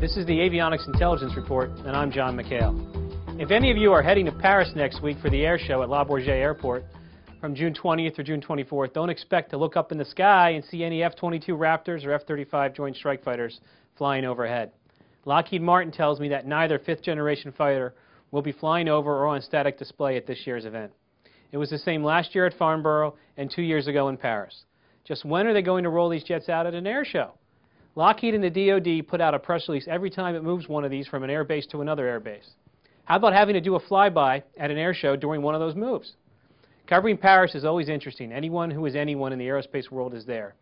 This is the Avionics Intelligence Report, and I'm John McHale. If any of you are heading to Paris next week for the air show at Le Bourget Airport from June 20th through June 24th, don't expect to look up in the sky and see any F-22 Raptors or F-35 Joint Strike Fighters flying overhead. Lockheed Martin tells me that neither fifth-generation fighter will be flying over or on static display at this year's event. It was the same last year at Farnborough and 2 years ago in Paris. Just when are they going to roll these jets out at an air show? Lockheed and the DoD put out a press release every time it moves one of these from an air base to another air base. How about having to do a flyby at an air show during one of those moves? Covering Paris is always interesting. Anyone who is anyone in the aerospace world is there.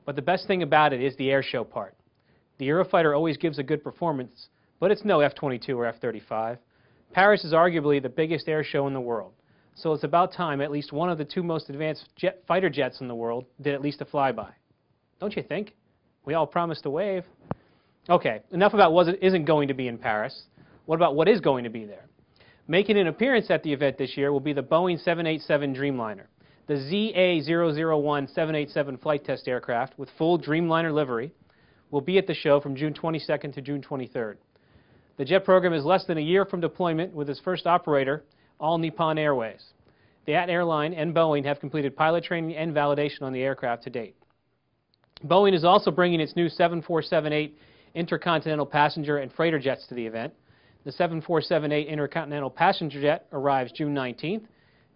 But the best thing about it is the air show part. The Eurofighter always gives a good performance, but it's no F-22 or F-35. Paris is arguably the biggest air show in the world. So it's about time at least one of the two most advanced fighter jets in the world did at least a flyby. Don't you think? We all promised a wave. Okay, enough about what isn't going to be in Paris. What about what is going to be there? Making an appearance at the event this year will be the Boeing 787 Dreamliner. The ZA001 787 flight test aircraft with full Dreamliner livery will be at the show from June 22nd to June 23rd. The jet program is less than a year from deployment with its first operator, All Nippon Airways. The airline and Boeing have completed pilot training and validation on the aircraft to date. Boeing is also bringing its new 747-8 intercontinental passenger and freighter jets to the event. The 747-8 intercontinental passenger jet arrives June 19th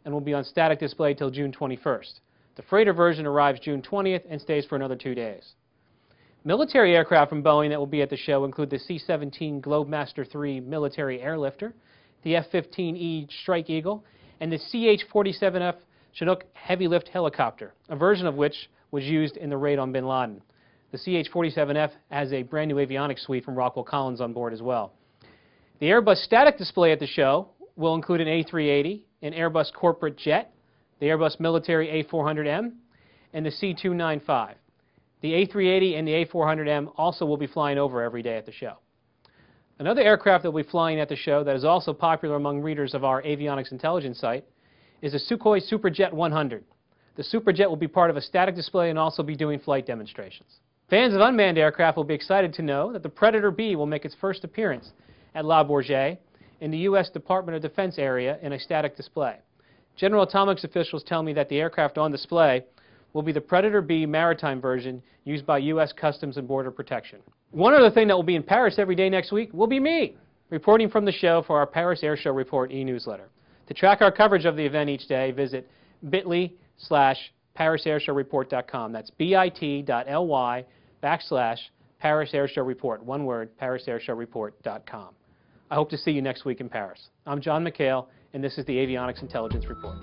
and will be on static display till June 21st. The freighter version arrives June 20th and stays for another 2 days. Military aircraft from Boeing that will be at the show include the C-17 Globemaster III military airlifter, the F-15E Strike Eagle, and the CH-47F Chinook heavy lift helicopter, a version of which was used in the raid on bin Laden. The CH-47F has a brand new avionics suite from Rockwell Collins on board as well. The Airbus static display at the show will include an A380, an Airbus corporate jet, the Airbus military A400M, and the C295. The A380 and the A400M also will be flying over every day at the show. Another aircraft that will be flying at the show that is also popular among readers of our Avionics Intelligence site is the Sukhoi Superjet 100. The Superjet will be part of a static display and also be doing flight demonstrations. Fans of unmanned aircraft will be excited to know that the Predator B will make its first appearance at Le Bourget in the U.S. Department of Defense area in a static display. General Atomics officials tell me that the aircraft on display will be the Predator B maritime version used by U.S. Customs and Border Protection. One other thing that will be in Paris every day next week will be me, reporting from the show for our Paris Air Show Report e-newsletter. To track our coverage of the event each day, visit bit.ly/ParisAirShowReport.com. That's bit.ly/ParisAirShowReport. One word, ParisAirShowReport.com. I hope to see you next week in Paris. I'm John McHale, and this is the Avionics Intelligence Report.